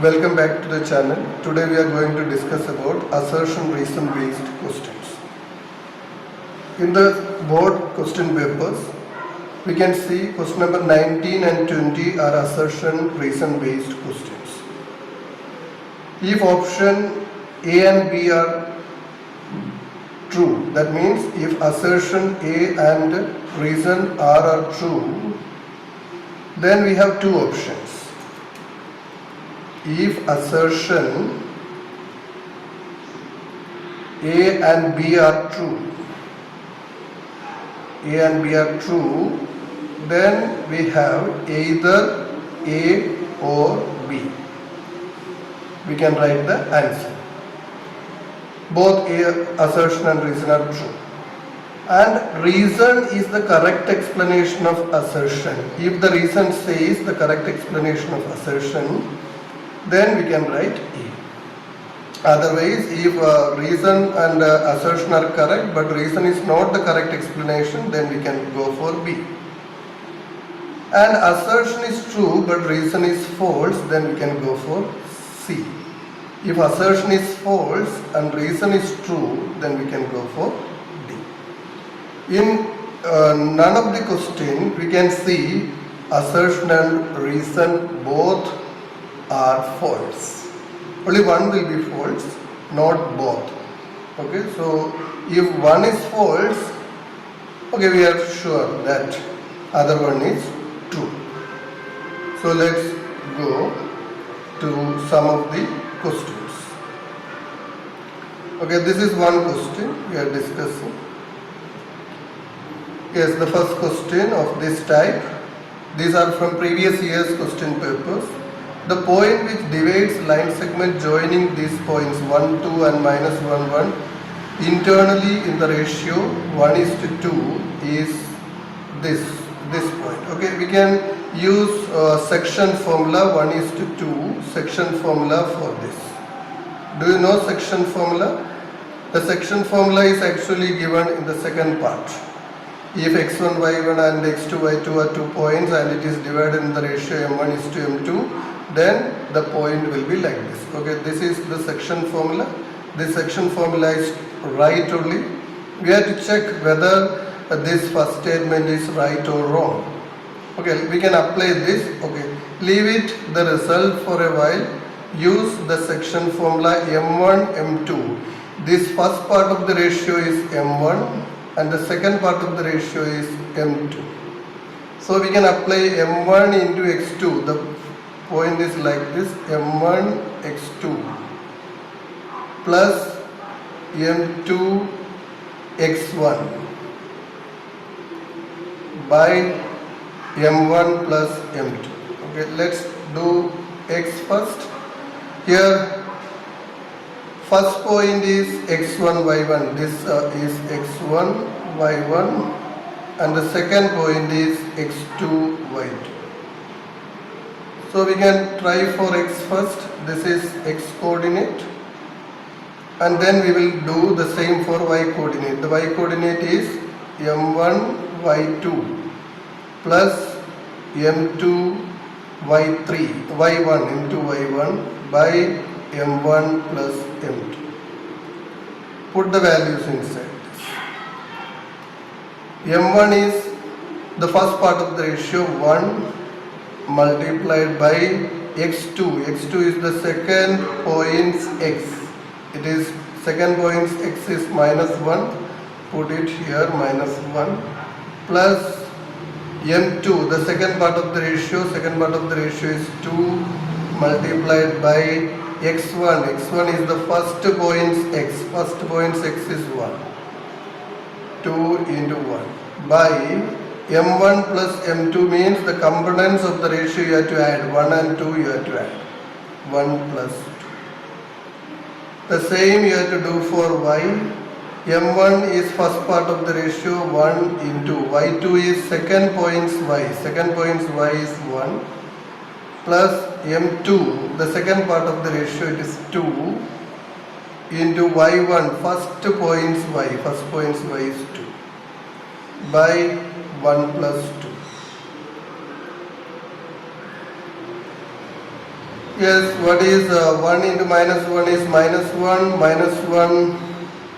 Welcome back to the channel. Today we are going to discuss about assertion reason based questions. In the board question papers, we can see question number 19 and 20 are assertion reason based questions. If option A and B are true, that means if assertion A and reason R are true, then we have two options. If assertion A and B are true, then we have either A or B. We can write the answer. Both assertion and reason are true. And reason is the correct explanation of assertion. If the reason says the correct explanation of assertion, then we can write A. Otherwise, if reason and assertion are correct, but reason is not the correct explanation, then we can go for B. And assertion is true, but reason is false, then we can go for C. If assertion is false and reason is true, then we can go for D. In none of the question, we can see assertion and reason both are false. Only one will be false, not both. Okay, so if one is false, okay, we are sure that other one is true. So let's go to some of the questions. Okay, this is one question we are discussing. Yes, the first question of this type. These are from previous year's question papers. The point which divides line segment joining these points 1, 2 and minus 1, 1 internally in the ratio 1:2 is this point. Okay, we can use section formula 1:2 section formula for this. Do you know section formula? The section formula is actually given in the second part. If x1, y1 and x2, y2 are 2 points and it is divided in the ratio m1:m2, then the point will be like this. Okay, this is the section formula. This section formula is right only. We have to check whether this first statement is right or wrong. Okay, we can apply this. Okay, leave it the result for a while. Use the section formula m1, m2. This first part of the ratio is m1 and the second part of the ratio is m2. So we can apply m1 into x2. The point is like this, m1 x2 plus m2 x1 by m1 plus m2. Okay, let's do x first. Here first point is x1 y1. This is x1 y1 and the second point is x2 y2. So we can try for x first. This is x coordinate and then we will do the same for y coordinate. The y coordinate is m1 y2 plus m2 y3 y1 into y1 by m1 plus m2. Put the values inside this. m1 is the first part of the ratio 1 multiplied by x2. x2 is the second point's x. It is second point's x is minus 1. Put it here minus 1 plus m2. The second part of the ratio. Second part of the ratio is 2 multiplied by x1. x1 is the first point's x. First point's x is 1. 2 into 1 by m1 plus m2 means the components of the ratio you have to add. 1 and 2 you have to add. 1 plus 2. The same you have to do for y. m1 is first part of the ratio 1 into y2 is second point's y. Second point's y is 1 plus m2, the second part of the ratio, it is 2 into y1, first point's y. First point's y is 2 by 1 plus 2. Yes, what is 1 into minus 1 is minus 1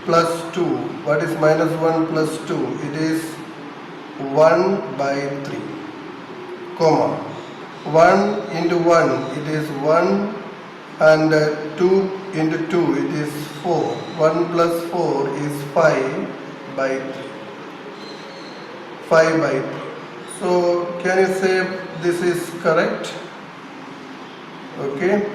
plus 2. What is minus 1 plus 2? It is 1 by 3, comma. 1 into 1, it is 1, and 2 into 2, it is 4. 1 plus 4 is 5 by 3. 5 by 3. So, can you say this is correct? Okay.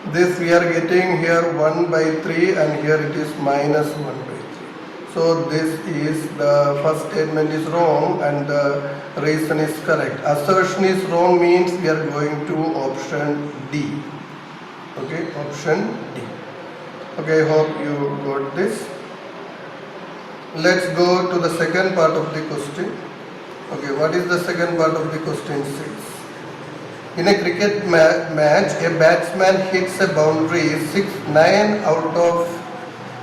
This we are getting here 1 by 3, and here it is minus 1 by 3. So this is, the first statement is wrong and the reason is correct. Assertion is wrong means we are going to option D. Okay, option D. Okay, I hope you got this. Let's go to the second part of the question. Okay, what is the second part of the question says? In a cricket match, a batsman hits a boundary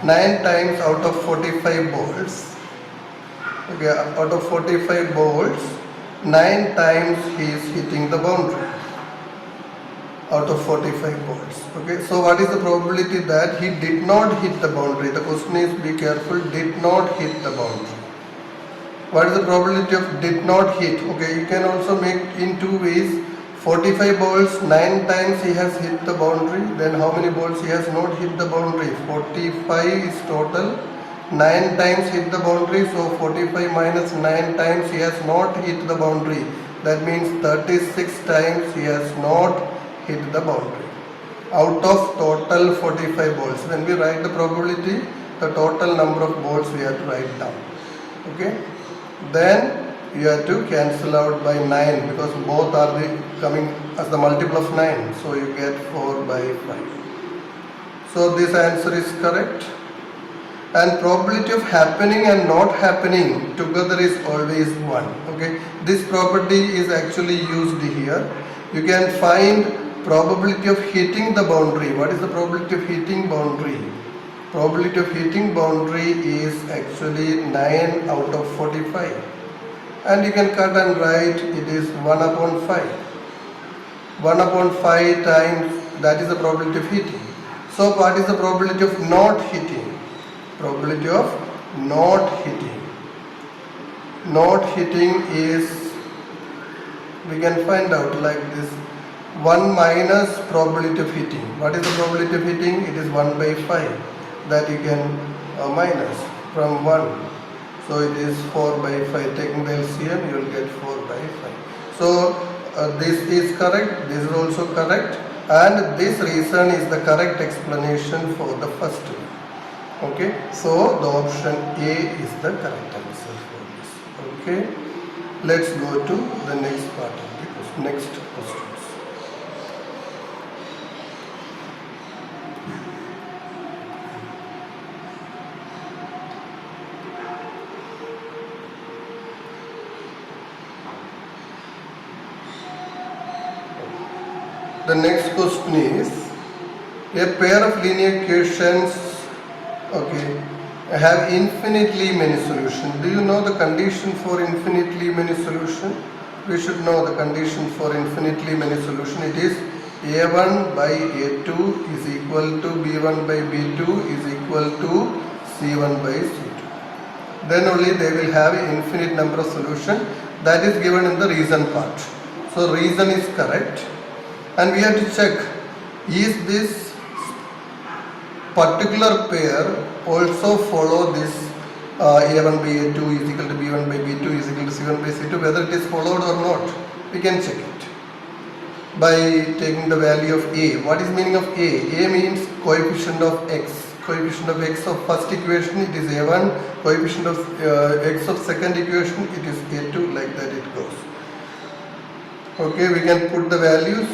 9 times out of 45 balls. Okay, out of 45 balls, 9 times he is hitting the boundary. Out of 45 balls. Okay, so what is the probability that he did not hit the boundary? The question is, be careful, did not hit the boundary. What is the probability of did not hit? Okay, you can also make in two ways. 45 balls, 9 times he has hit the boundary. Then how many balls he has not hit the boundary? 45 is total. 9 times hit the boundary. So 45 minus 9 times he has not hit the boundary. That means 36 times he has not hit the boundary. Out of total 45 balls. When we write the probability, the total number of balls we have to write down. Okay. Then you have to cancel out by 9 because both are coming as the multiple of 9. So you get 4 by 5. So this answer is correct. And probability of happening and not happening together is always 1. Okay. This property is actually used here. You can find probability of hitting the boundary. What is the probability of hitting boundary? Probability of hitting boundary is actually 9 out of 45. And you can cut and write it is 1 upon 5. 1 upon 5 times, that is the probability of hitting. So what is the probability of not hitting? Probability of not hitting. Not hitting is, we can find out like this. 1 minus probability of hitting. What is the probability of hitting? It is 1 by 5. That you can minus from 1. So it is 4 by 5. Taking the LCM, you will get 4 by 5. So this is correct, this is also correct, and this reason is the correct explanation for the first one. Okay, so the option A is the correct answer for this. Okay, let's go to the next part of the question, next questions. The next question is, a pair of linear equations, okay, have infinitely many solutions. Do you know the condition for infinitely many solution? We should know the condition for infinitely many solution. It is a1 by a2 is equal to b1 by b2 is equal to c1 by c2. Then only they will have an infinite number of solution. That is given in the reason part. So reason is correct. And we have to check, is this particular pair also follow this a1 by a2 is equal to b1 by b2 is equal to c1 by c2, whether it is followed or not. We can check it by taking the value of a. What is meaning of a? A means coefficient of x. Coefficient of x of first equation, it is a1. Coefficient of x of second equation, it is a2. Like that it goes. Okay, we can put the values.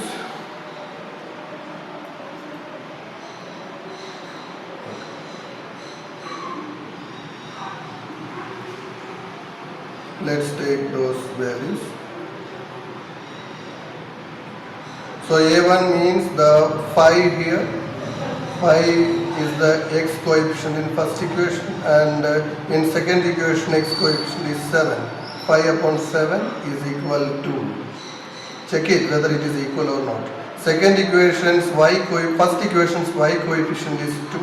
Let's take those values. So a1 means the 5 here. 5 is the x coefficient in first equation, and in second equation x coefficient is 7. 5 upon 7 is equal to. Check it whether it is equal or not. Second equation's first equation's y coefficient is 2,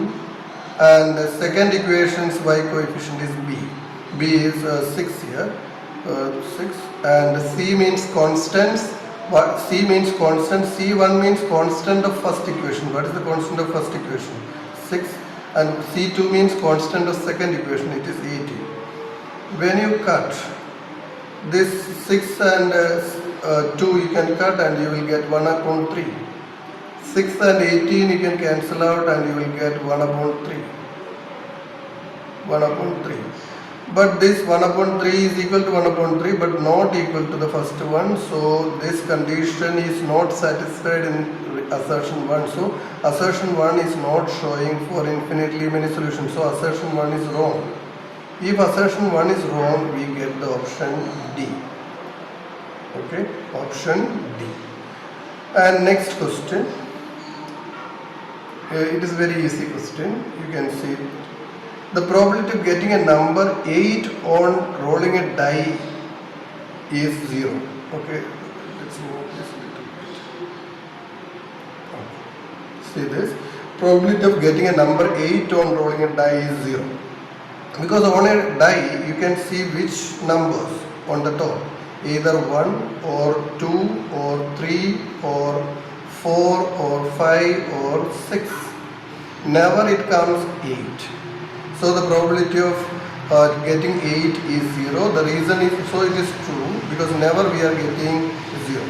and the second equation's y coefficient is b. B is 6 here, 6, and C means constants. What C means constant, C1 means constant of first equation. What is the constant of first equation? 6, and C2 means constant of second equation, it is 80. When you cut this 6 and 2 you can cut and you will get 1 upon 3. 6 and 18 you can cancel out and you will get 1 upon 3. 1 upon 3. But this 1 upon 3 is equal to 1 upon 3 but not equal to the first one. So this condition is not satisfied in assertion 1. So assertion 1 is not showing for infinitely many solutions. So assertion 1 is wrong. If assertion 1 is wrong, we get the option D. Okay, option D. And next question. It is very easy question. You can see it. The probability of getting a number 8 on rolling a die is 0. Okay, let's move this a little bit. Okay. See this? Probability of getting a number 8 on rolling a die is 0. Because on a die you can see which numbers on the top, either 1 or 2 or 3 or 4 or 5 or 6. Never it comes 8. So the probability of getting 8 is 0. The reason is, so it is true because never we are getting 0.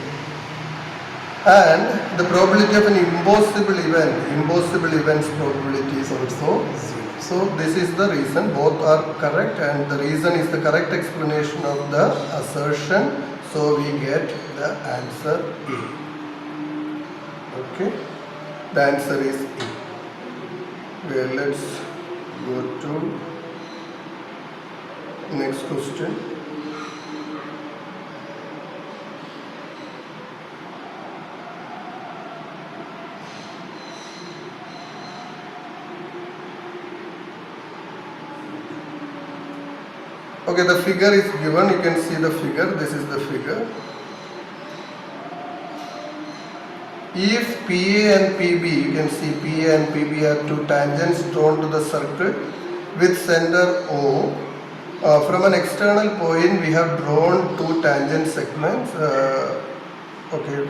And the probability of an impossible event's probability is also 0. So this is the reason, both are correct, and the reason is the correct explanation of the assertion. So we get the answer A. Okay, the answer is A. Well, let's go to next question. Okay, the figure is given. You can see the figure. This is the figure. If PA and PB, you can see PA and PB are two tangents drawn to the circle with center O. From an external point, we have drawn two tangent segments. Okay.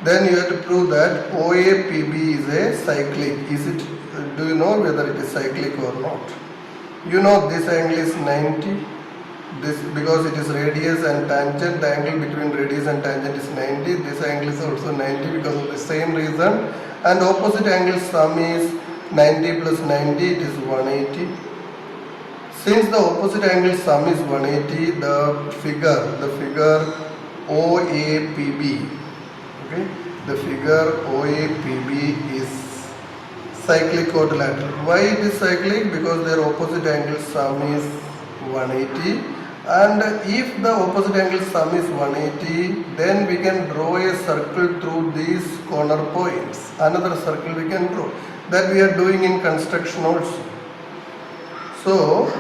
Then you have to prove that OAPB is a cyclic. Is it? Do you know whether it is cyclic or not? You know this angle is 90. This, because it is radius and tangent, the angle between radius and tangent is 90. This angle is also 90 because of the same reason. And opposite angle sum is 90 plus 90, it is 180. Since the opposite angle sum is 180, the figure OAPB, okay, the figure OAPB is cyclic quadrilateral. Why it is cyclic? Because their opposite angle sum is 180. And if the opposite angle sum is 180, then we can draw a circle through these corner points. Another circle we can draw. That we are doing in construction also. So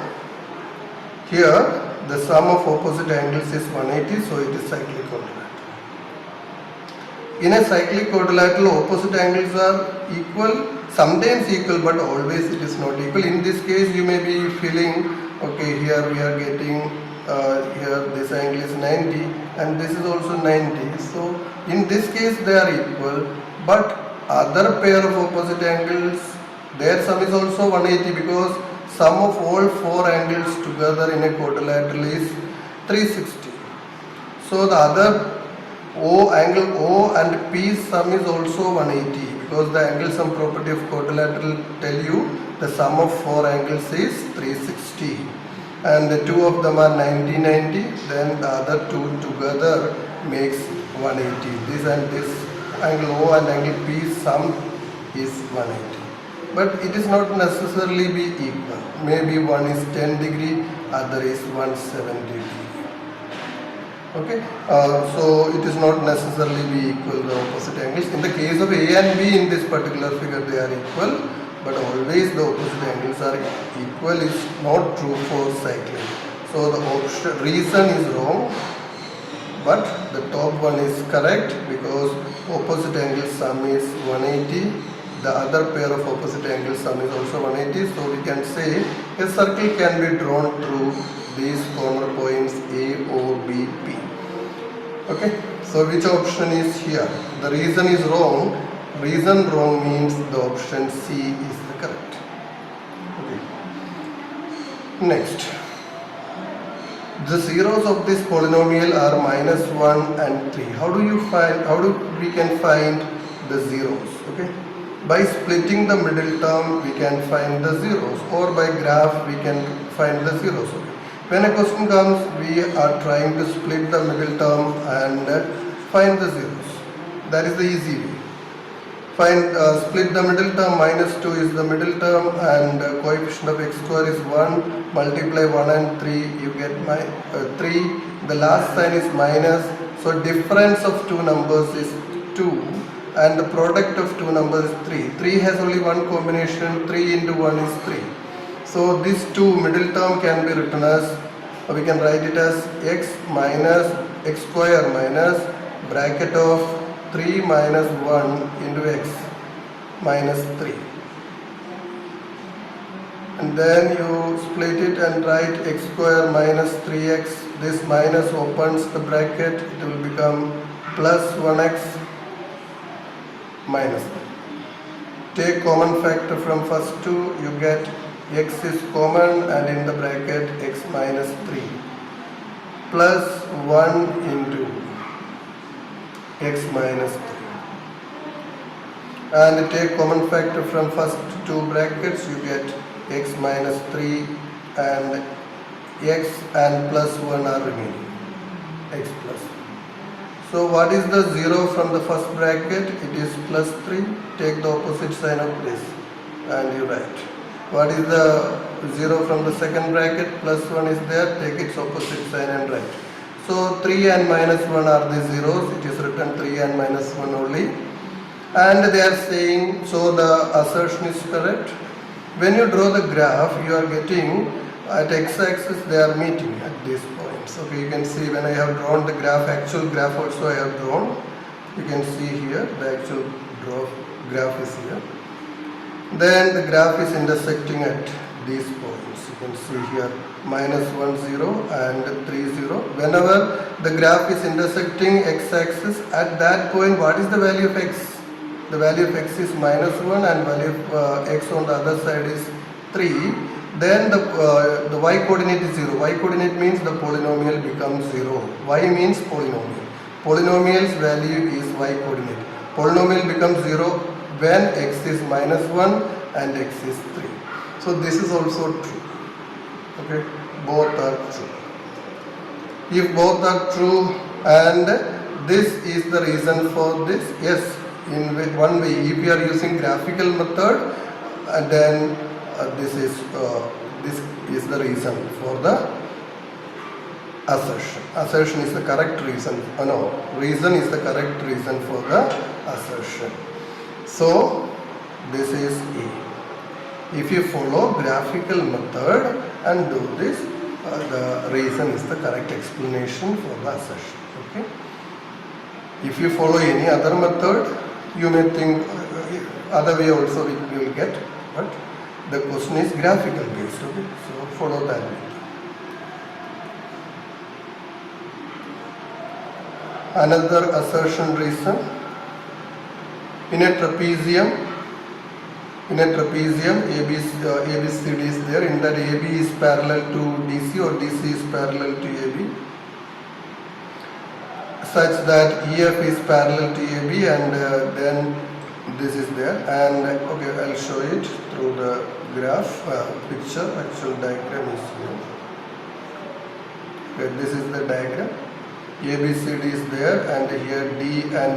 here the sum of opposite angles is 180, so it is cyclic quadrilateral. In a cyclic quadrilateral, opposite angles are equal, sometimes equal, but always it is not equal. In this case, you may be feeling, okay, here we are getting, here this angle is 90 and this is also 90. So in this case they are equal, but other pair of opposite angles, their sum is also 180 because sum of all four angles together in a quadrilateral is 360. So the other angle O and P sum is also 180 because the angle sum property of quadrilateral tell you the sum of four angles is 360 and the two of them are 90, then the other two together makes 180. This and this angle O and angle P sum is 180. But it is not necessarily be equal. Maybe one is 10 degree, other is 170 degree. Okay, so it is not necessarily be equal the opposite angles. In the case of A and B in this particular figure they are equal, but always the opposite angles are equal is not true for cycling. So the reason is wrong. but the top one is correct because opposite angle sum is 180. The other pair of opposite angle sum is also 180. So we can say a circle can be drawn through these corner points A, O, B, P. Okay. So which option is here? The reason is wrong. Reason wrong means the option C is the correct. Okay. Next. The zeros of this polynomial are -1 and 3. How do we can find the zeros? Okay. By splitting the middle term we can find the zeros, or by graph we can find the zeros. Okay. When a question comes, we are trying to split the middle term and find the zeros. That is the easy way. Split the middle term. -2 is the middle term and coefficient of x square is 1. Multiply 1 and 3, you get 3. The last sign is minus. So difference of two numbers is 2 and the product of two numbers is 3. 3 has only one combination. 3 into 1 is 3. So this 2 middle term can be written as, we can write it as x square minus bracket of 3 minus 1 into x minus 3. And then you split it and write x square minus 3x. This minus opens the bracket. It will become plus 1x minus 1. Take common factor from first two. You get x is common and in the bracket x minus 3 plus 1 into x minus 3. And take common factor from first two brackets. You get x minus 3 and x and plus 1 are remaining. X plus. So what is the 0 from the first bracket? It is plus 3. Take the opposite sign of this and you write. What is the 0 from the second bracket? Plus 1 is there. Take its opposite sign and write. So 3 and minus 1 are the zeros. It is written 3 and minus 1 only. And they are saying, so the assertion is correct. When you draw the graph, you are getting at x-axis they are meeting at these points. Okay, you can see when I have drawn the graph, actual graph also I have drawn. You can see here the actual graph is here. Then the graph is intersecting at these points. You can see here -1 0 and 3 0. Whenever the graph is intersecting x-axis, at that point what is the value of x? The value of x is -1 and value of x on the other side is 3. Then the y coordinate is 0. Y coordinate means the polynomial becomes 0. Y means polynomial. Polynomial's value is y coordinate. Polynomial becomes 0 when x is -1 and x is 3. So this is also true. Okay, both are true. If both are true and this is the reason for this, yes, in one way, if you are using graphical method, then this is the reason for the assertion. Assertion is the correct reason. No, reason is the correct reason for the assertion. So this is A. If you follow graphical method and do this, the reason is the correct explanation for the assertion. Okay. If you follow any other method, you may think other way also we will get, but the question is graphical based. Okay. So follow that way. Another assertion reason. In a trapezium, ABCD is there. In that AB is parallel to DC or DC is parallel to AB, such that EF is parallel to AB, and then this is there. And okay, I'll show it through the graph picture. Actual diagram is here. Okay, this is the diagram. ABCD is there, and here D and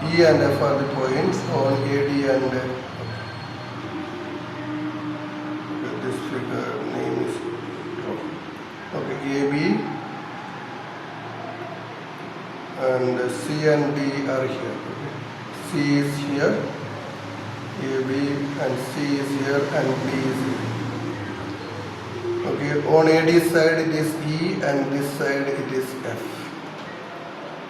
E and F are the points on AD and this figure name is okay, AB and C and D are here. Okay. C is here, AB and C is here and D is here. Okay, on AD side it is E and this side it is F.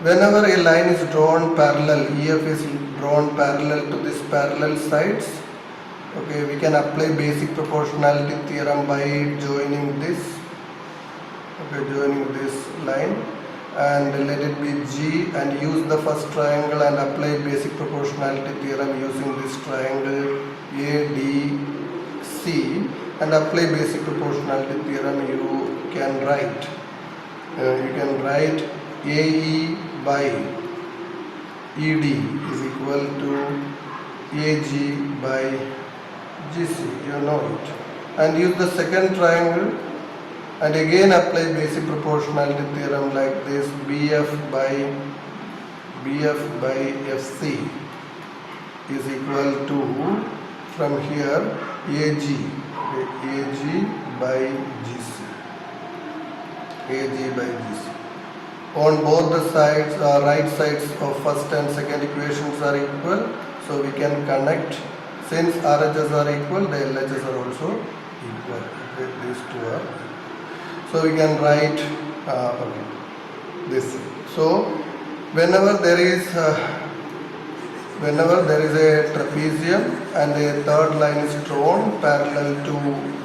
Whenever a line is drawn parallel, EF is drawn parallel to this parallel sides, okay, we can apply basic proportionality theorem by joining this, okay, joining this line, and let it be G, and use the first triangle and apply basic proportionality theorem using this triangle ADC, and apply basic proportionality theorem. You can write AE by ED is equal to AG by GC, you know it, and use the second triangle and again apply basic proportionality theorem like this. BF by FC is equal to, from here, AG by GC. On both the sides, right sides of first and second equations are equal, so we can connect. Since RHS are equal, the LHS are also equal. Okay, these two are equal. So we can write this. So whenever there is a trapezium and a third line is drawn parallel to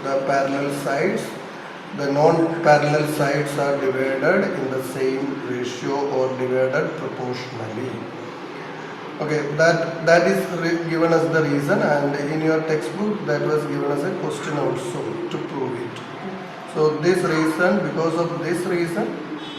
the parallel sides, the non-parallel sides are divided in the same ratio or divided proportionally. Okay, that is given as the reason, and in your textbook that was given as a question also to prove it. So this reason, because of this reason,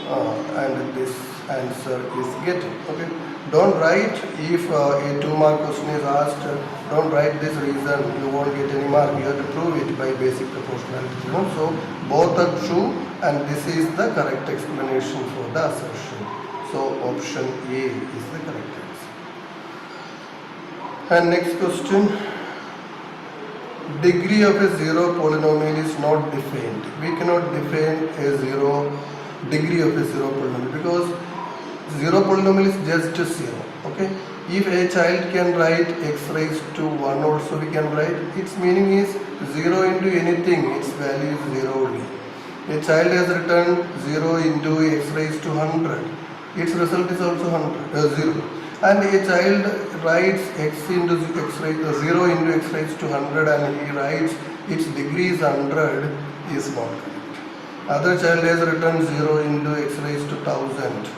and this answer is getting. Okay, don't write if a 2-mark question is asked. Don't write this reason. You won't get any mark. You have to prove it by basic proportionality. So both are true, and this is the correct explanation for the assertion. So option A is the correct answer. And next question. Degree of a zero polynomial is not defined. We cannot define a degree of a zero polynomial because zero polynomial is just zero. Okay, if a child can write x raised to 1 also, we can write, its meaning is 0 into anything, its value is 0 only. A child has written 0 into x raised to 100, its result is also 0. And a child writes x into x raised 0 into x raised to 100 and he writes its degree is 100, is not correct. Other child has written 0 into x raised to 1000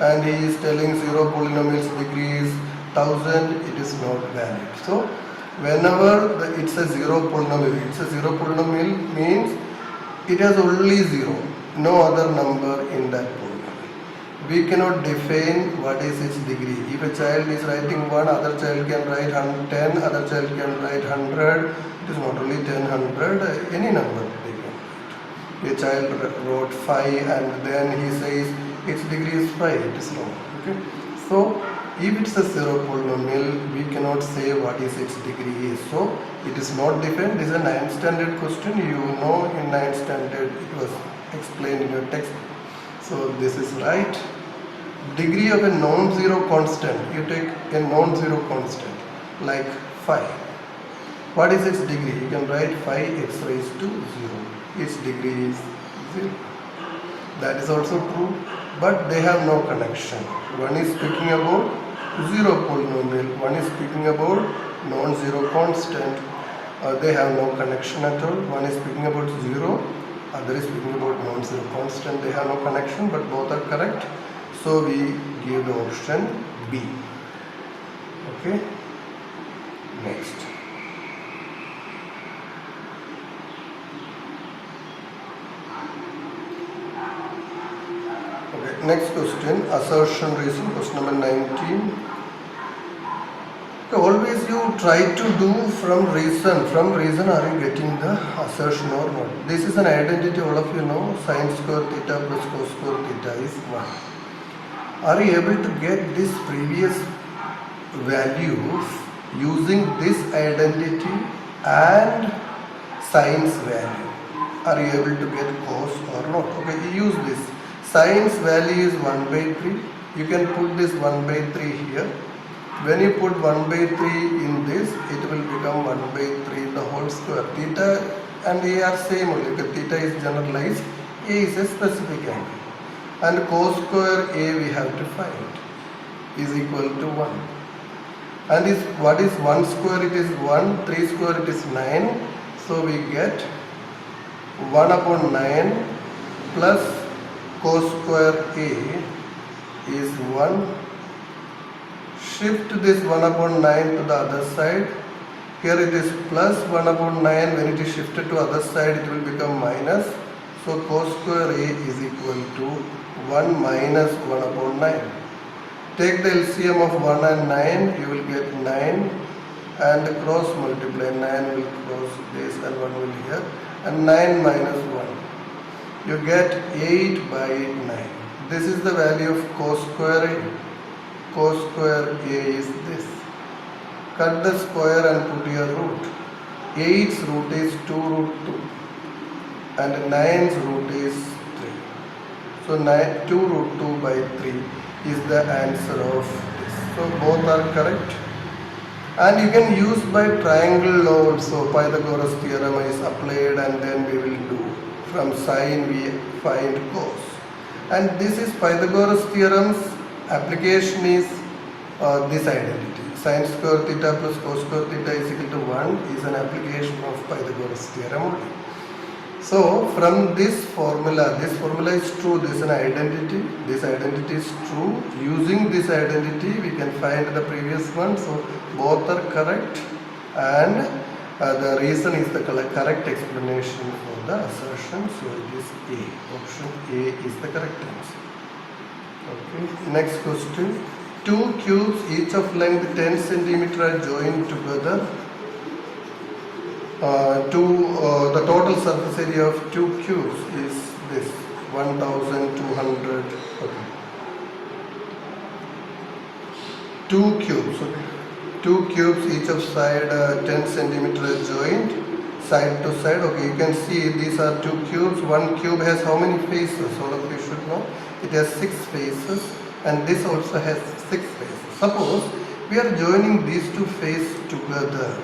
and he is telling 0 polynomial's degree is 1000, it is not valid. So whenever it's a zero polynomial means it has only 0, no other number in that polynomial. We cannot define what is its degree. If a child is writing 1, other child can write 10, other child can write 100. It is not only 10, 100, any number they can write. A child wrote 5 and then he says its degree is 5. It is wrong. Okay. So if it's a zero polynomial, we cannot say what is its degree is. So it is not defined. This is a 9th standard question. You know in 9th standard it was explained in your textbook. So this is right. Degree of a non-zero constant. You take a non-zero constant like 5. What is its degree? You can write 5x raised to 0. Its degree is 0. That is also true, but they have no connection. One is speaking about zero polynomial, one is speaking about non-zero constant. They have no connection at all. One is speaking about 0, other is speaking about non-zero constant. They have no connection, but both are correct. So we give the option B. Okay. Next. Okay. Next question. Assertion reason. Question number 19. Always you try to do from reason. From reason are you getting the assertion or not? This is an identity, all of you know. Sin square theta plus cos square theta is 1. Are you able to get this previous values using this identity and sin's value? Are you able to get cos or not? Okay, you use this. Sin's value is 1 by 3. You can put this 1 by 3 here. When you put 1 by 3 in this, it will become 1 by 3 the whole square. Theta and A are same only because theta is generalized, A is a specific angle. And cos square A we have to find is equal to 1. And what is 1 square? It is 1, 3 square it is 9. So we get 1 upon 9 plus cos square A is 1. Shift this 1 upon 9 to the other side. Here it is plus 1 upon 9. When it is shifted to other side, it will become minus. So cos square A is equal to 1 minus 1 upon 9. Take the LCM of 1 and 9. You will get 9. And cross multiply. 9 will cross this and 1 will here. And 9 minus 1. You get 8 by 9. This is the value of cos square A. Cos square A is this. Cut the square and put your root. 8's root is 2 root 2 and 9's root is 3. So 2 root 2 by 3 is the answer of this. So both are correct. And you can use by triangle law also. Pythagoras theorem is applied and then we will do. From sine we find cos. And this is Pythagoras theorem's application is this identity. Sin square theta plus cos square theta is equal to 1 is an application of Pythagoras theorem only. So from this formula is true, this is an identity, this identity is true. Using this identity we can find the previous one. So both are correct and the reason is the correct explanation for the assertion. So it is A. Option A is the correct answer. Okay. Next question. Two cubes each of length 10 cm are joined together. The total surface area of two cubes is this 1200. Okay. Two cubes. Okay. Two cubes each of side 10 cm joined side to side. Okay, you can see these are two cubes. One cube has how many faces? All of you should know. It has 6 faces and this also has 6 faces. Suppose we are joining these two faces together.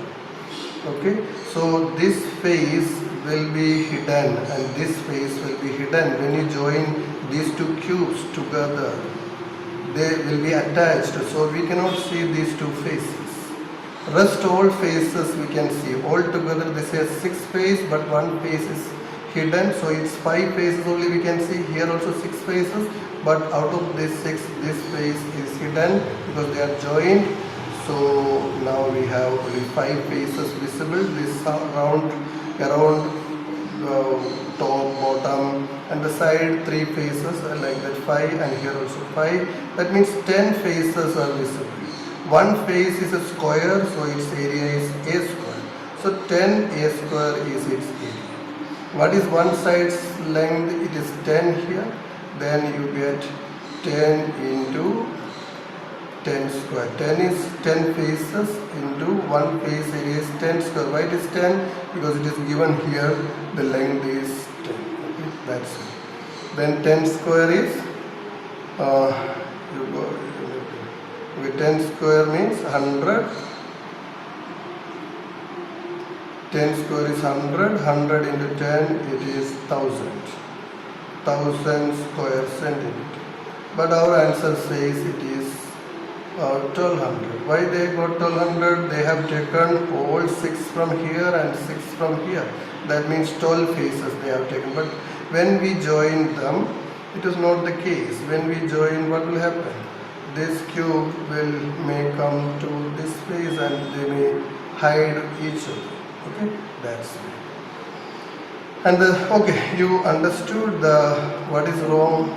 Okay, so this face will be hidden and this face will be hidden. When you join these two cubes together, they will be attached, so we cannot see these two faces. Rest all faces we can see. All together this has 6 faces, but one face is hidden, so it's 5 faces only we can see. Here also 6 faces, but out of this 6, this face is hidden because they are joined. So now we have only 5 faces visible. This around top, bottom and the side 3 faces like that, 5, and here also 5. That means 10 faces are visible. One face is a square, so its area is a square. So 10 a square is its area. What is one side's length? It is 10 here. Then you get 10 into 10 square. 10 is 10 faces into one face area is 10 square. Why it is 10? Because it is given here the length is 10. Okay, that's it. Then 10 square is 10 square means 100. 10 square is 100. 100 into 10 it is 1000. 1000 square centimeter. But our answer says it is 1200. Why they got 1200? They have taken all 6 from here and 6 from here. That means 12 faces they have taken. But when we join them, it is not the case. When we join, what will happen? This cube may come to this face and they may hide each other. Okay, that's it. And okay, you understood what is wrong.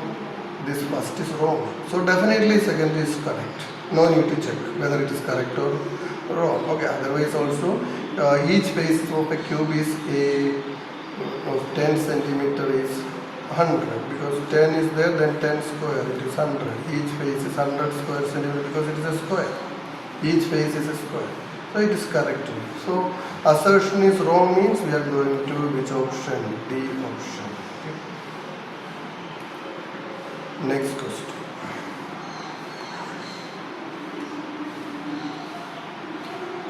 This first is wrong. So definitely second is correct. No need to check whether it is correct or wrong. Okay, otherwise also each face of a cube is of 10 centimeter is 100 because 10 is there, then 10 square it is 100. Each face is 100 square centimeter because it is a square. Each face is a square. So it is correct. So assertion is wrong means we are going to which option? D option. Okay. Next question.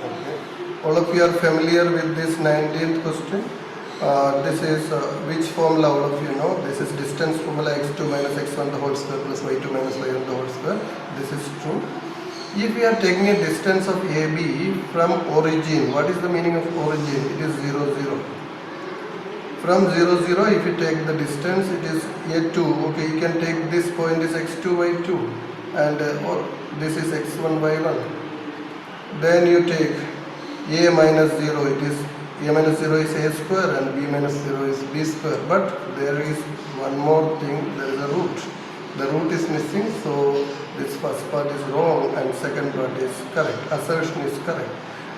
Okay. All of you are familiar with this 19th question. This is which formula all of you know. This is distance formula, x2 minus x1 the whole square plus y2 minus y1 the whole square. This is true. If we are taking a distance of AB from origin, what is the meaning of origin? It is 0, 0. From 0, 0, if you take the distance, it is A2. Okay, you can take this point is x2, y2, and or this is x1, y1. Then you take A minus 0, it is A minus 0 is A square and B minus 0 is B square. But there is one more thing, there is a root. The root is missing, so this first part is wrong and second part is correct. Assertion is correct.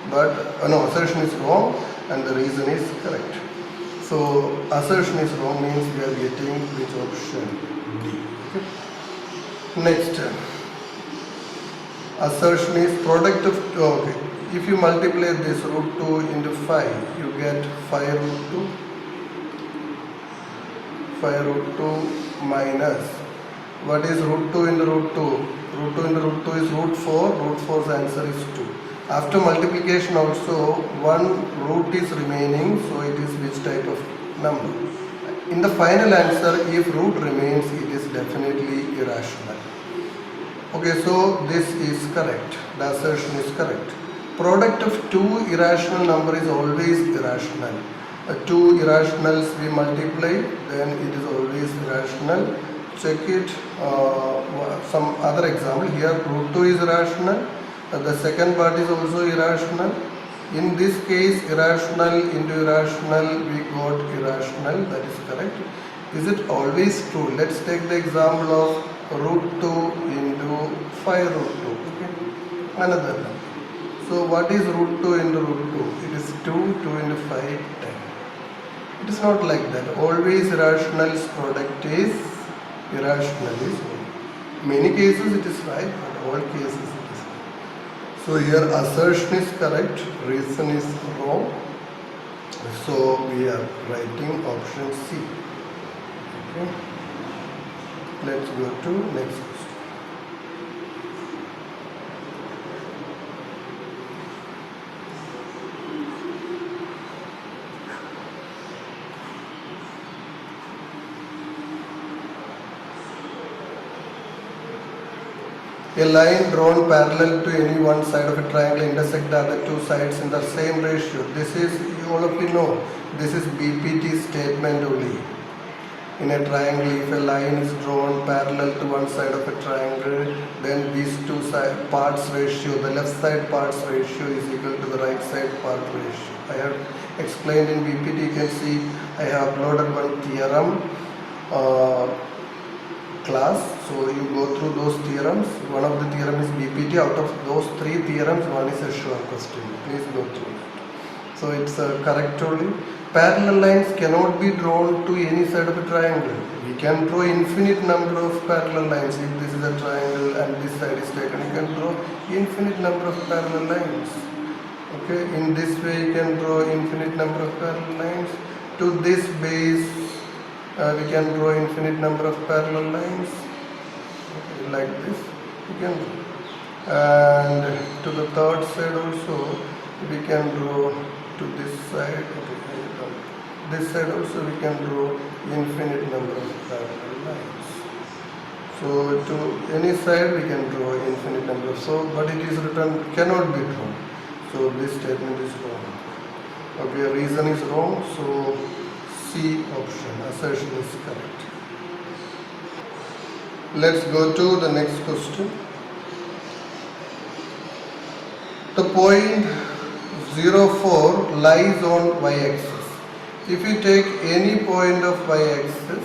But no, assertion is wrong and the reason is correct. So assertion is wrong means we are getting which option? D. Okay. Next, assertion is product of two. Okay. If you multiply this root 2 into 5, you get 5 root 2. 5 root 2 minus, what is root 2 into root 2? Root 2 into root 2 is root 4. Root 4's answer is 2. After multiplication also, one root is remaining, so it is which type of number? In the final answer, if root remains, it is definitely irrational. Okay, so this is correct. The assertion is correct. Product of two irrational number is always irrational. Two irrationals we multiply, then it is always irrational. Check it. Some other example here. Root 2 is irrational. The second part is also irrational. In this case, irrational into irrational, we got irrational. That is correct. Is it always true? Let's take the example of root 2 into 5 root 2. Okay. Another one. So what is root 2 into root 2? It is 2, 2 into 5, 10. It is not like that. Always irrational's product is irrational. Many cases it is right, but all cases it is right. So here assertion is correct, reason is wrong. So we are writing option C. Okay. Let's go to next question. A line drawn parallel to any one side of a triangle intersect the other two sides in the same ratio. This is, all of you know, this is BPT statement only. In a triangle, if a line is drawn parallel to one side of a triangle, then these two parts ratio, the left side parts ratio is equal to the right side part ratio. I have explained in BPT, you can see I have uploaded one theorem class, so you go through those theorems. One of the theorem is BPT. Out of those three theorems, one is a sure question. Please go through it. So it's correct only. Parallel lines cannot be drawn to any side of a triangle. We can draw infinite number of parallel lines. If this is a triangle and this side is taken, you can draw infinite number of parallel lines. Okay, in this way you can draw infinite number of parallel lines. To this base, we can draw infinite number of parallel lines. Okay, like this we can draw. And to the third side also we can draw to this side. Okay, this side also we can draw infinite number of parallel lines. So to any side we can draw infinite number of, so but it is written cannot be drawn. So this statement is wrong. Okay, reason is wrong, so C option, assertion is correct. Let's go to the next question. The point 0,4 lies on y-axis. If you take any point of y-axis,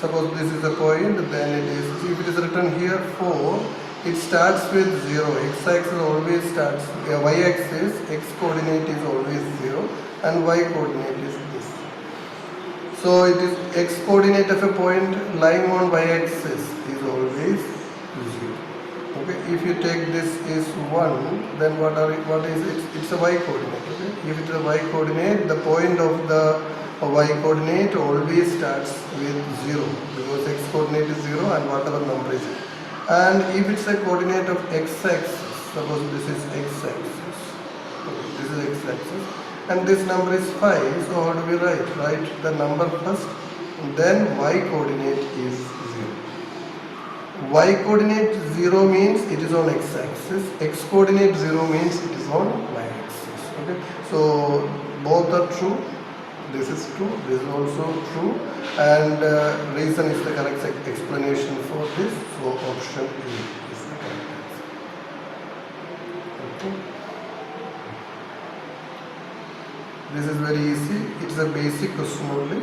suppose this is a point, then it is, if it is written here 4, it starts with 0. X-axis always starts, y-axis, x-coordinate is always 0 and y-coordinate is this. So it is x-coordinate of a point lying on y-axis is always 0. Okay, if you take this is 1, then what is it? It's a y-coordinate. Okay? If it's a y-coordinate, the point of the y-coordinate always starts with 0 because x-coordinate is 0 and whatever number is it. And if it's a coordinate of x-axis, suppose this is x-axis, okay, this is x-axis, and this number is 5. So how do we write? Write the number first, then y coordinate is 0. Y coordinate 0 means it is on x-axis, x coordinate 0 means it is on y-axis. Okay, so both are true. This is true, this is also true, and reason is the correct explanation for this. So option A is the correct answer. Okay. This is very easy. It is a basic question only.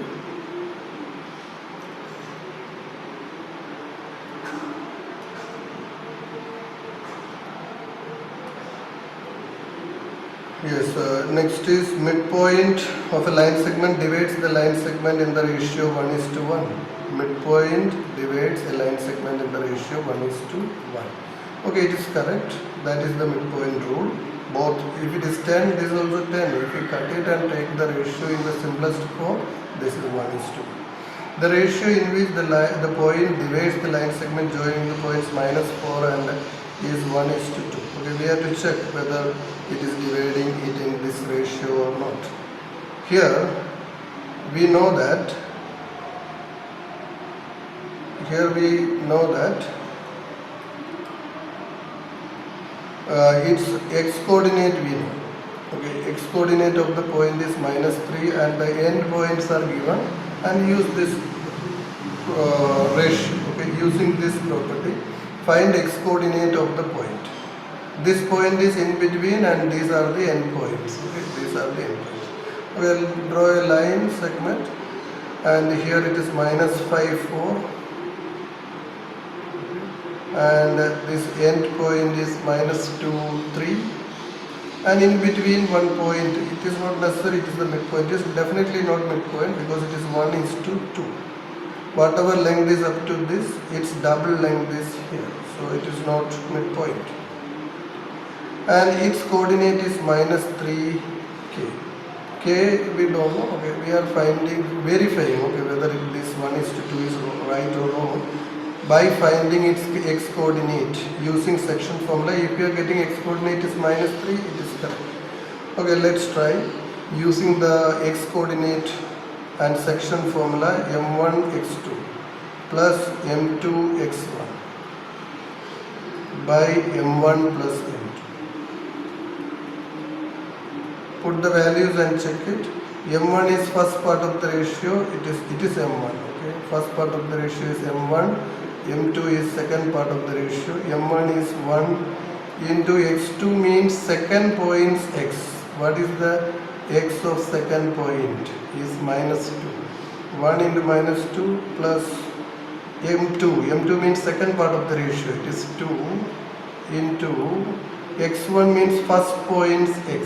Yes, next is midpoint of a line segment divides the line segment in the ratio 1:1. Midpoint divides a line segment in the ratio 1:1. Okay, it is correct. That is the midpoint rule. Both, if it is 10, this is also 10. If you cut it and take the ratio in the simplest form, this is 1:1. The ratio in which the point divides the line segment joining the points -4 and is 1:2. Okay, we have to check whether it is dividing it in this ratio or not. Here we know that its x coordinate we know. Okay, x coordinate of the point is -3 and the end points are given, and use this ratio. Okay, using this property, find x coordinate of the point. This point is in between and these are the end points. Okay, these are the end points. We will draw a line segment, and here it is -5, 4, and this end point is -2, 3, and in between one point. It is not necessary it is the midpoint. It is definitely not midpoint because it is 1:2. Whatever length is up to this, its double length is here, so it is not midpoint. And its coordinate is -3, k. K we don't know. Okay, we are verifying. Okay, whether this 1:2 is right or wrong by finding its x coordinate using section formula. If you are getting x coordinate is -3, it is correct. Okay, let's try using the x coordinate and section formula. m1 x2 plus m2 x1 by m1 plus m2. Put the values and check it. m1 is first part of the ratio. It is m1. Okay, first part of the ratio is m1. m2 is second part of the ratio. m1 is 1 into x2 means second point's x. What is the x of second point? Is -2. 1 into -2 plus m2. m2 means second part of the ratio. It is 2 into x1 means first point's x,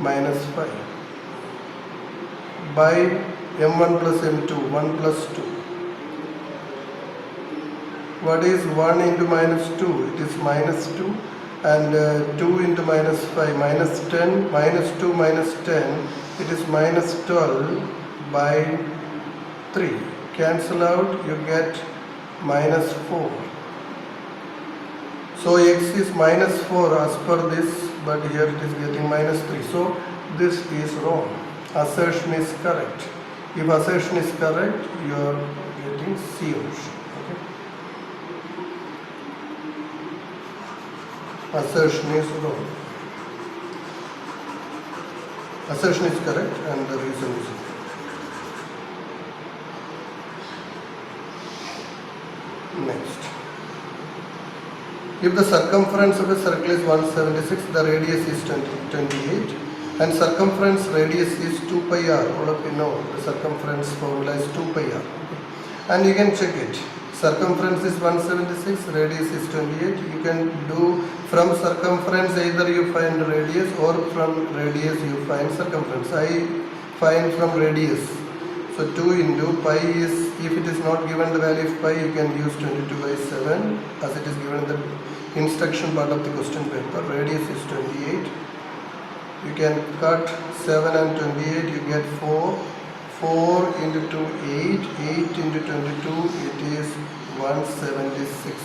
-5, by m1 plus m2, 1 plus 2. What is 1 into -2? It is -2, and 2 into -5, -10, -2 minus 10, it is -12 by 3. Cancel out, you get -4. So x is -4 as per this, but here it is getting -3. So this is wrong. Assertion is correct. If assertion is correct, you are getting C option. Okay? Assertion is wrong. Assertion is correct and the reason is wrong. Next. If the circumference of a circle is 176, the radius is 28, and circumference radius is 2 pi r. All of you know the circumference formula is 2 pi r. Okay. And you can check it. Circumference is 176, radius is 28. You can do from circumference either you find radius or from radius you find circumference. I find from radius. So 2 into pi is, if it is not given the value of pi, you can use 22/7 as it is given in the instruction part of the question paper. Radius is 28. You can cut 7 and 28, you get 4. 4 into 2, 8. 8 into 22, it is 176.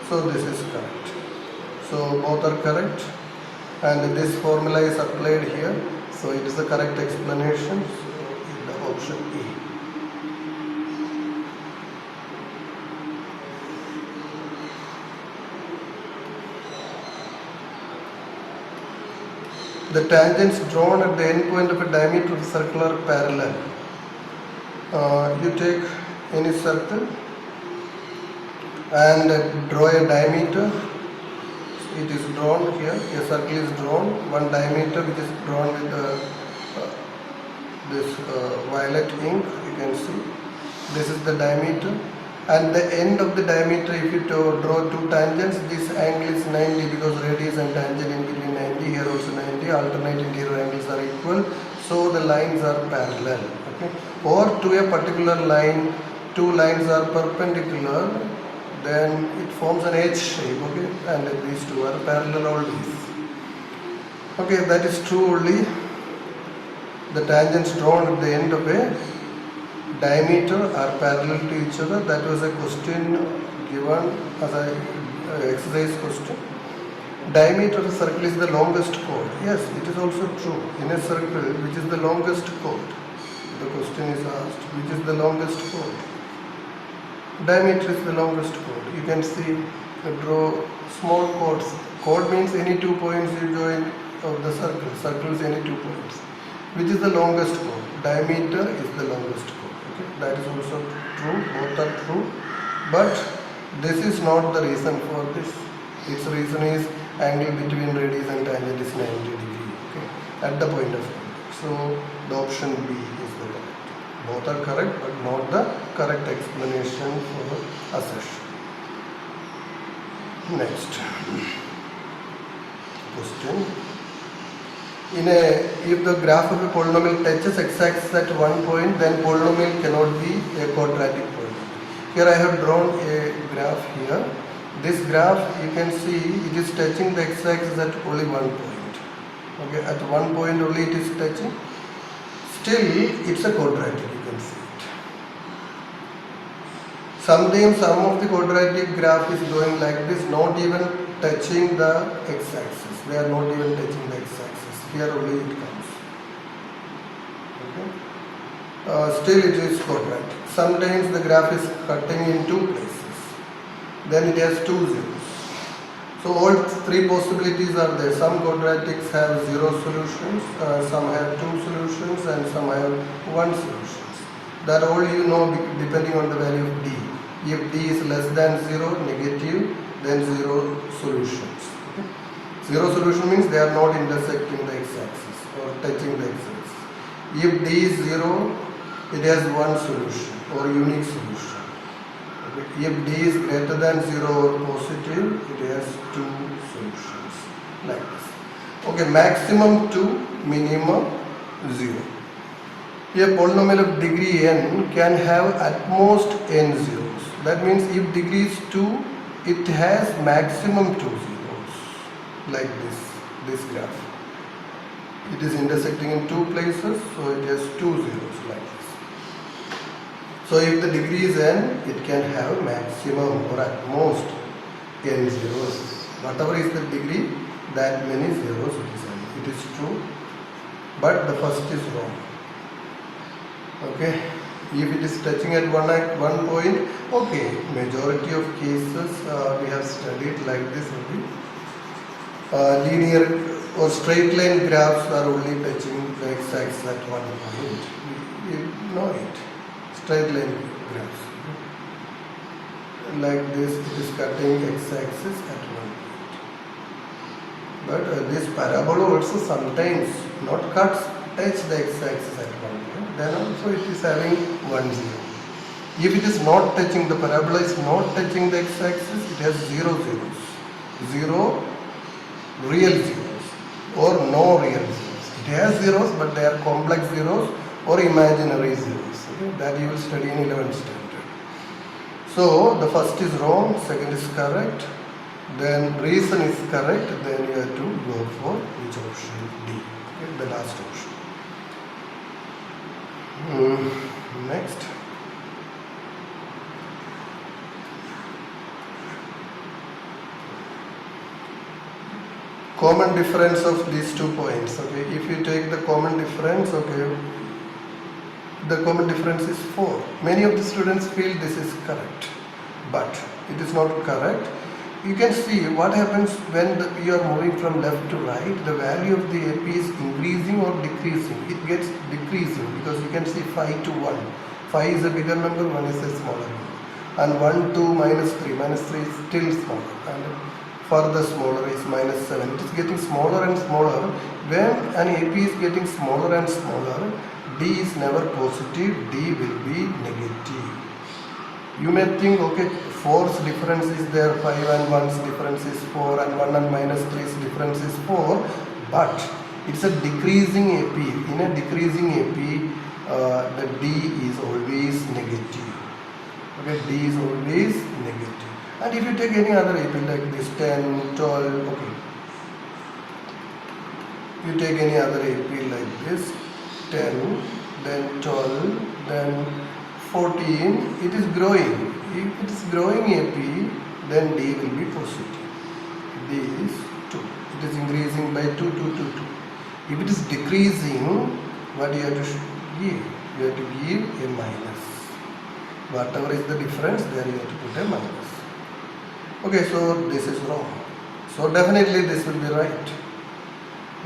So this is correct. So both are correct. and this formula is applied here, so it is the correct explanation. So the option E. The tangents drawn at the end point of a diameter of a circle are parallel. You take any circle and draw a diameter. It is drawn here, a circle is drawn, one diameter which is drawn with this violet ink, you can see. This is the diameter, and the end of the diameter, if you draw two tangents, this angle is 90 because radius and tangent in between 90, here also 90, alternate interior angles are equal, so the lines are parallel. Okay? Or to a particular line, two lines are perpendicular, then it forms an H shape, okay, and these two are parallel always. Okay, that is true only. The tangents drawn at the end of a diameter are parallel to each other. That was a question given as an exercise question. Diameter of a circle is the longest chord. Yes, it is also true. In a circle, which is the longest chord? The question is asked, which is the longest chord? Diameter is the longest chord. You can see, draw small chords. Chord means any 2 points you join of the circle. Circle is any 2 points. Which is the longest chord? Diameter is the longest chord. Okay? That is also true. Both are true. But this is not the reason for this. Its reason is angle between radius and tangent is 90 degree. Okay? At the point of contact. So the option B is the correct. Both are correct, but not the correct explanation for assertion. Next question. If the graph of a polynomial touches x-axis at one point, then polynomial cannot be a quadratic polynomial. Here I have drawn a graph here. This graph, you can see it is touching the x-axis at only one point. Okay, at one point only it is touching. Still, it's a quadratic, you can see it. Sometimes some of the quadratic graph is going like this, not even touching the x-axis. They are not even touching the x-axis. Here only it comes. Okay. Still it is quadratic. Sometimes the graph is cutting in two places. Then it has two zeros. So all three possibilities are there. Some quadratics have zero solutions, some have two solutions, and some have one solution. That all you know depending on the value of d. If d is less than 0, negative, then zero solutions. Okay? Zero solution means they are not intersecting the x-axis or touching the x-axis. If d is 0, it has one solution or unique solution. If d is greater than 0 or positive, it has two solutions like this. Okay, maximum 2, minimum 0. A polynomial of degree n can have at most n zeros. That means if degree is 2, it has maximum 2 zeros like this graph. It is intersecting in two places, so it has 2 zeros like this. So if the degree is n, it can have maximum or at most n zeros. Whatever is the degree, that many zeros it is n. It is true, but the first is wrong. Okay, if it is touching at one point, okay, majority of cases we have studied like this only. Linear or straight line graphs are only touching the x-axis at one point. You know it. Straight line graphs. Like this, it is cutting x-axis at one point. But this parabola also sometimes not cuts, touch the x-axis at one point. Then also it is having 1 0. If it is not touching, the parabola is not touching the x-axis, it has 0 zeros. 0 real zeros or no real zeros. It has zeros, but they are complex zeros or imaginary zeros. That you will study in 11th standard. So the first is wrong, second is correct, then reason is correct, then you have to go for which option? D. Okay, the last option. Next. common difference of these 2 points. Okay, if you take the common difference, okay, the common difference is 4. Many of the students feel this is correct, but it is not correct. You can see what happens when you are moving from left to right. The value of the AP is increasing or decreasing. It gets decreasing because you can see 5 to 1. 5 is a bigger number, 1 is a smaller number. And 1 to minus 3 is still smaller. And further smaller is minus 7. It is getting smaller and smaller. When an AP is getting smaller and smaller, D is never positive, D will be negative. You may think, okay, 4's difference is there, 5 and 1's difference is 4, and 1 and minus 3's difference is 4, but it's a decreasing AP. In a decreasing AP, the D is always negative. Okay, D is always negative. And if you take any other AP like this 10, 12, okay, you take any other AP like this 10, then 12, then 14, it is growing. If it is growing AP, then D will be positive. D is 2. It is increasing by 2, 2, 2, 2. If it is decreasing, what you have to give? You have to give a minus. Whatever is the difference, there you have to put a minus. Okay, so this is wrong. So definitely this will be right.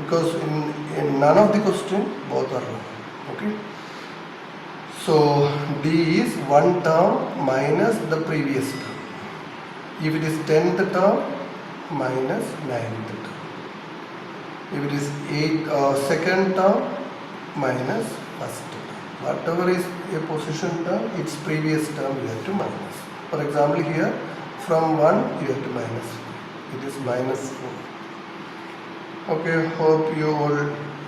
Because in none of the question, both are wrong. Okay. So D is 1 term minus the previous term. If it is 10th term, minus 9th term. If it is 2nd term, minus 1st term. Whatever is a position term, its previous term you have to minus. For example, here from 1 you have to minus 4. It is minus 4. Okay, hope you all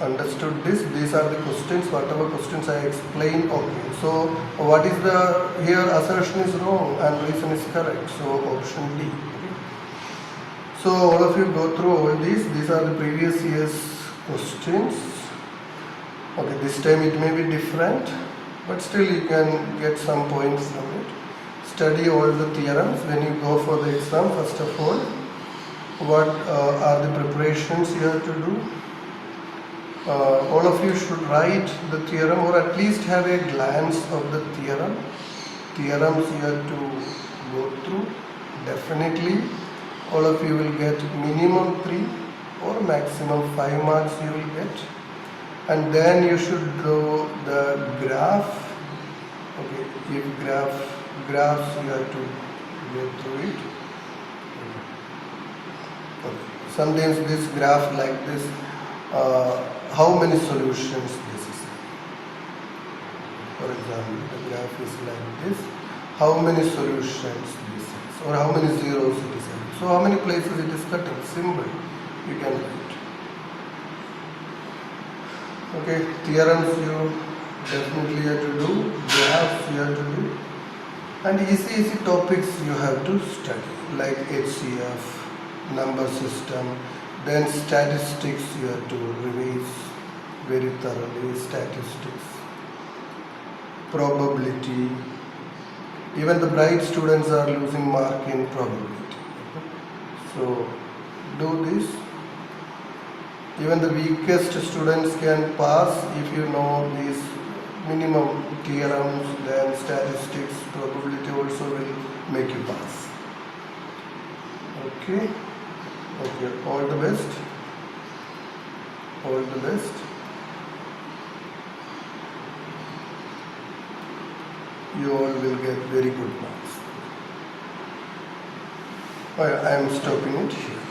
understood this. These are the questions, whatever questions I explained. Okay, so what is the, here assertion is wrong and reason is correct, so option D. Okay. So all of you go through all these are the previous year's questions. Okay, this time it may be different, but still you can get some points from it. Study all the theorems when you go for the exam. First of all, what are the preparations you have to do? All of you should write the theorem or at least have a glance of the theorem. Theorems you have to go through. Definitely all of you will get minimum 3 or maximum 5 marks you will get. And then you should draw the graph. Okay, if graphs you have to go through it. Okay. Sometimes this graph like this, how many solutions this is. For example, the graph is like this. How many solutions this is, or how many zeros it is. So how many places it is cutting? Symbol you can write. Okay, theorems you definitely have to do. Graphs you have to do. And easy topics you have to study, like HCF, number system. Then statistics you have to revise very thoroughly. Statistics, probability. Even the bright students are losing mark in probability. So do this. Even the weakest students can pass if you know these minimum theorems. Then statistics, probability also will make you pass. Okay. Okay, all the best. All the best. You all will get very good marks. I am stopping it here.